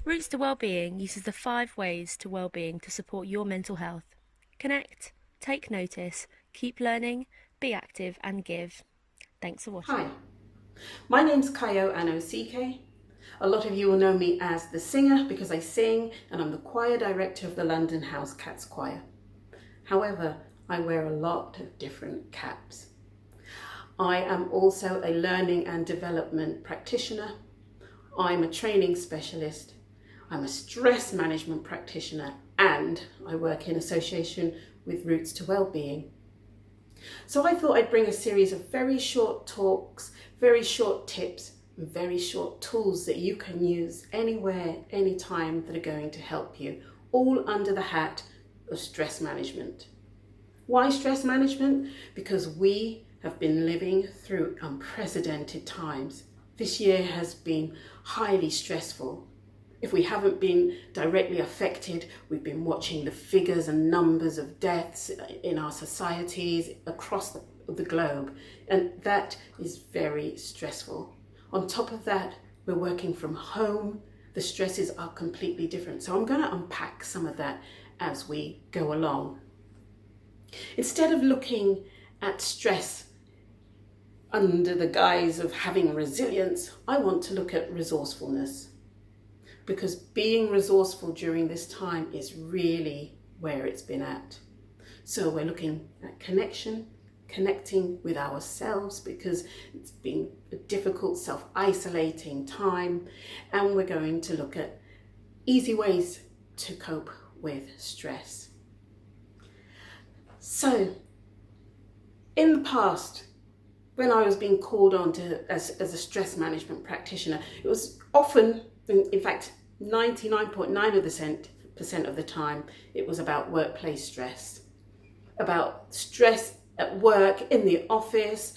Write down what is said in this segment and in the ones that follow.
Roots to Wellbeing uses the 5 ways to wellbeing to support your mental health. Connect, take notice, keep learning, be active and give. Thanks for watching. Hi, my name's Kayo Anosike. A lot of you will know me as the singer because I sing, and I'm the choir director of the London House Cats Choir. However, I wear a lot of different caps. I am also a learning and development practitioner. I'm a training specialist. I'm a stress management practitioner, and I work in association with Roots to Wellbeing. So I thought I'd bring a series of very short talks, very short tips, and very short tools that you can use anywhere, anytime, that are going to help you, all under the hat of stress management. Why stress management? Because we have been living through unprecedented times. This year has been highly stressful. If we haven't been directly affected, we've been watching the figures and numbers of deaths in our societies across the globe, and that is very stressful. On top of that, we're working from home. The stresses are completely different. So I'm going to unpack some of that as we go along. Instead of looking at stress under the guise of having resilience, I want to look at resourcefulness. Because being resourceful during this time is really where it's been at. So we're looking at connecting with ourselves, because it's been a difficult self-isolating time, and we're going to look at easy ways to cope with stress. So in the past, when I was being called on as a stress management practitioner, it was often, in fact, 99.9% of the time, it was about workplace stress. About stress at work, in the office,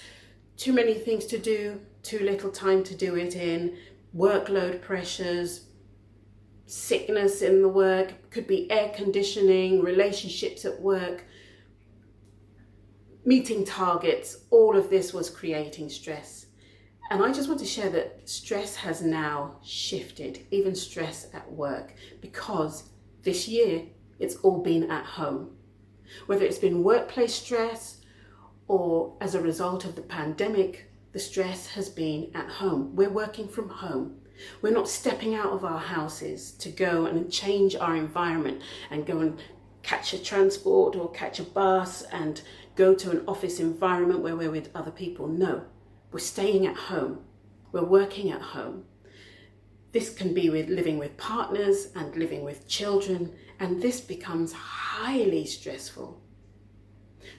too many things to do, too little time to do it in, workload pressures, sickness in the work, could be air conditioning, relationships at work, meeting targets. All of this was creating stress. And I just want to share that stress has now shifted, even stress at work, because this year it's all been at home. Whether it's been workplace stress or as a result of the pandemic, the stress has been at home. We're working from home. We're not stepping out of our houses to go and change our environment and go and catch a transport or catch a bus and go to an office environment where we're with other people. No. We're staying at home. We're working at home. This can be with living with partners and living with children, and this becomes highly stressful.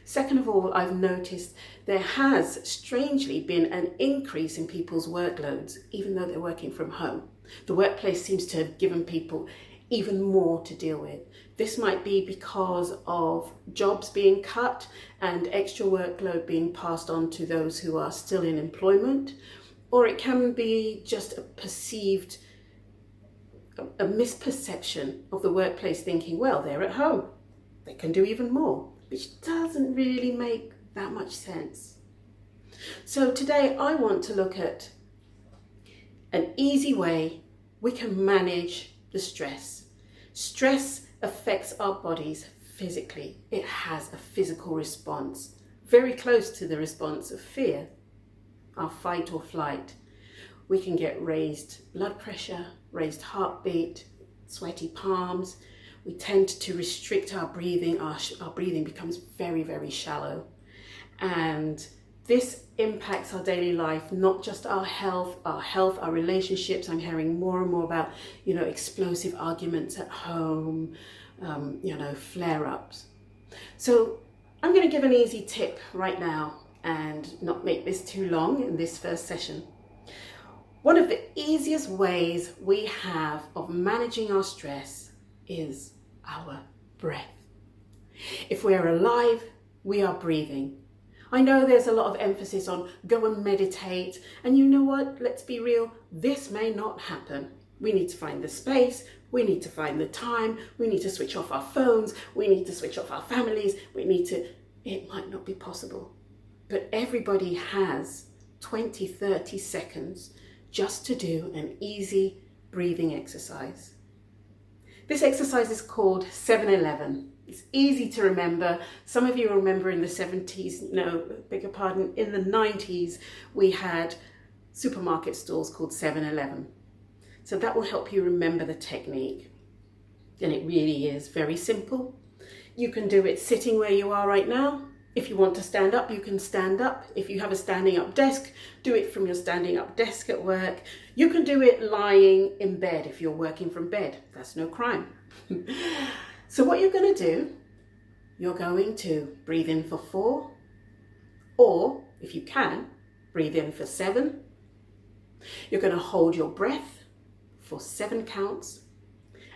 Second of all, I've noticed there has strangely been an increase in people's workloads, even though they're working from home. The workplace seems to have given people even more to deal with. This might be because of jobs being cut and extra workload being passed on to those who are still in employment, or it can be just a misperception of the workplace thinking, well, they're at home, they can do even more, which doesn't really make that much sense. So today I want to look at an easy way we can manage the stress. Stress affects our bodies physically. It has a physical response, very close to the response of fear, our fight or flight. We can get raised blood pressure, raised heartbeat, sweaty palms. We tend to restrict our breathing. Our breathing becomes very, very shallow. And this impacts our daily life, not just our health, our relationships. I'm hearing more and more about, explosive arguments at home, flare-ups. So I'm going to give an easy tip right now and not make this too long in this first session. One of the easiest ways we have of managing our stress is our breath. If we're alive, we are breathing. I know there's a lot of emphasis on go and meditate, and you know what, let's be real, this may not happen. We need to find the space, we need to find the time, we need to switch off our phones, we need to switch off our families, it might not be possible. But everybody has 20, 30 seconds just to do an easy breathing exercise. This exercise is called 7-11. It's easy to remember. Some of you remember in the 70s, no, beg your pardon, in the 90s, we had supermarket stores called 7-Eleven. So that will help you remember the technique. And it really is very simple. You can do it sitting where you are right now. If you want to stand up, you can stand up. If you have a standing up desk, do it from your standing up desk at work. You can do it lying in bed if you're working from bed. That's no crime. So what you're going to do, you're going to breathe in for 4, or if you can, breathe in for 7. You're going to hold your breath for 7 counts.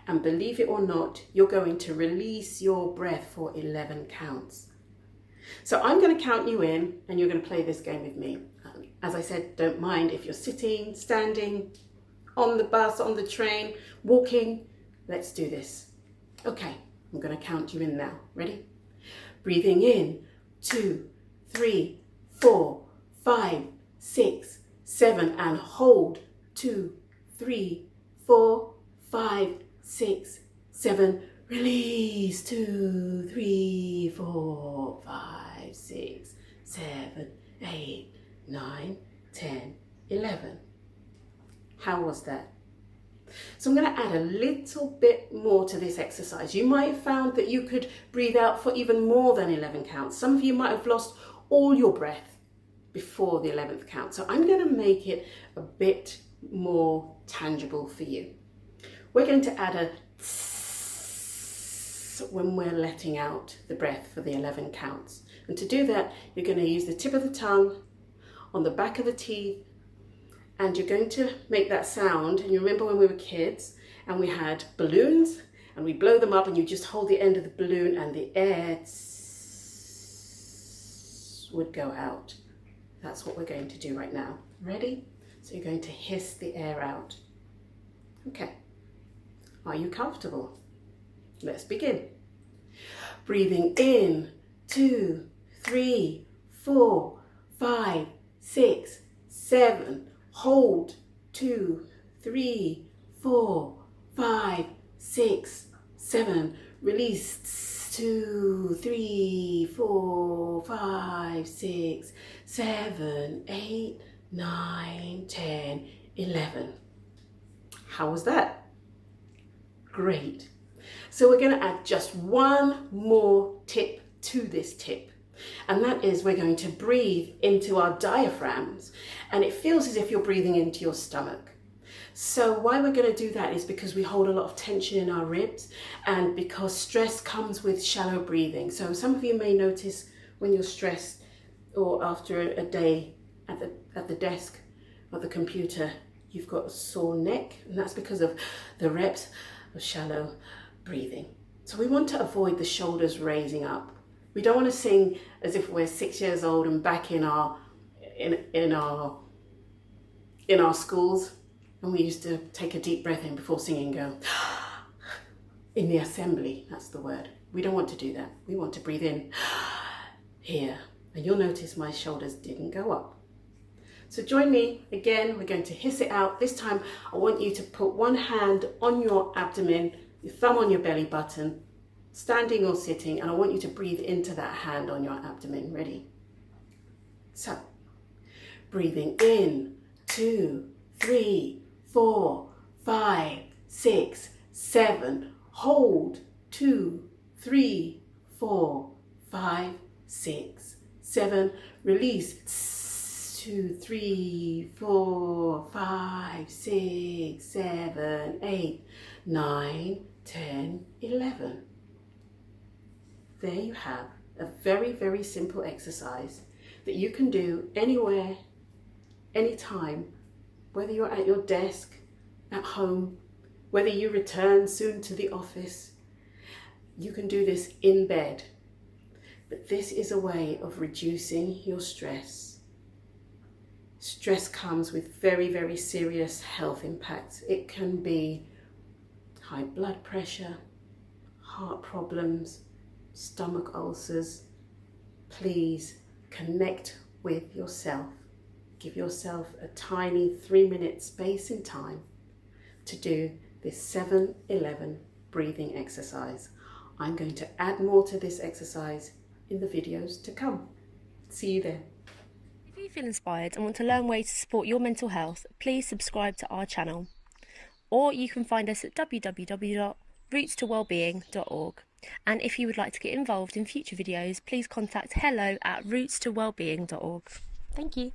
And believe it or not, you're going to release your breath for 11 counts. So I'm going to count you in and you're going to play this game with me. As I said, don't mind if you're sitting, standing, on the bus, on the train, walking. Let's do this. Okay, I'm going to count you in now. Ready? Breathing in, 2, 3, 4, 5, 6, 7, and hold, 2, 3, 4, 5, 6, 7, release, 2, 3, 4, 5, 6, 7, 8, 9, 10, 11. How was that? So I'm going to add a little bit more to this exercise. You might have found that you could breathe out for even more than 11 counts. Some of you might have lost all your breath before the 11th count. So I'm going to make it a bit more tangible for you. We're going to add a tss when we're letting out the breath for the 11 counts. And to do that, you're going to use the tip of the tongue on the back of the teeth, and you're going to make that sound. And you remember when we were kids and we had balloons and we blow them up and you just hold the end of the balloon and the air would go out. That's what we're going to do right now. Ready? So you're going to hiss the air out. Okay. Are you comfortable? Let's begin. Breathing in, 2, 3, 4, 5, 6, 7. Hold, 2, 3, 4, 5, 6, 7. Release, 2, 3, 4, 5, 6, 7, 8, 9, 10, 11. How was that? Great. So we're going to add just one more tip to this tip. And that is we're going to breathe into our diaphragms, and it feels as if you're breathing into your stomach. So why we're going to do that is because we hold a lot of tension in our ribs, and because stress comes with shallow breathing. So some of you may notice when you're stressed or after a day at the desk or the computer, you've got a sore neck, and that's because of the reps of shallow breathing. So we want to avoid the shoulders raising up. We don't want to sing as if we're 6 years old and back in our schools, and we used to take a deep breath in before singing and go, in the assembly, that's the word. We don't want to do that. We want to breathe in here. And you'll notice my shoulders didn't go up. So join me again. We're going to hiss it out. This time I want you to put one hand on your abdomen, your thumb on your belly button, standing or sitting, and I want you to breathe into that hand on your abdomen. Ready? So, breathing in, 2, 3, 4, 5, 6, 7. Hold, 2, 3, 4, 5, 6, 7. Release, 2, 3, 4, 5, 6, 7, 8, 9, 10, 11. There you have a very, very simple exercise that you can do anywhere, anytime, whether you're at your desk, at home, whether you return soon to the office. You can do this in bed. But this is a way of reducing your stress. Stress comes with very, very serious health impacts. It can be high blood pressure, heart problems, stomach ulcers. Please connect with yourself. Give yourself a tiny 3-minute space in time to do this 7-11 breathing exercise. I'm going to add more to this exercise in the videos to come. See you there. If you feel inspired and want to learn ways to support your mental health, please subscribe to our channel. Or you can find us at www.rootstowellbeing.org. And if you would like to get involved in future videos, please contact hello@rootstowellbeing.org. Thank you.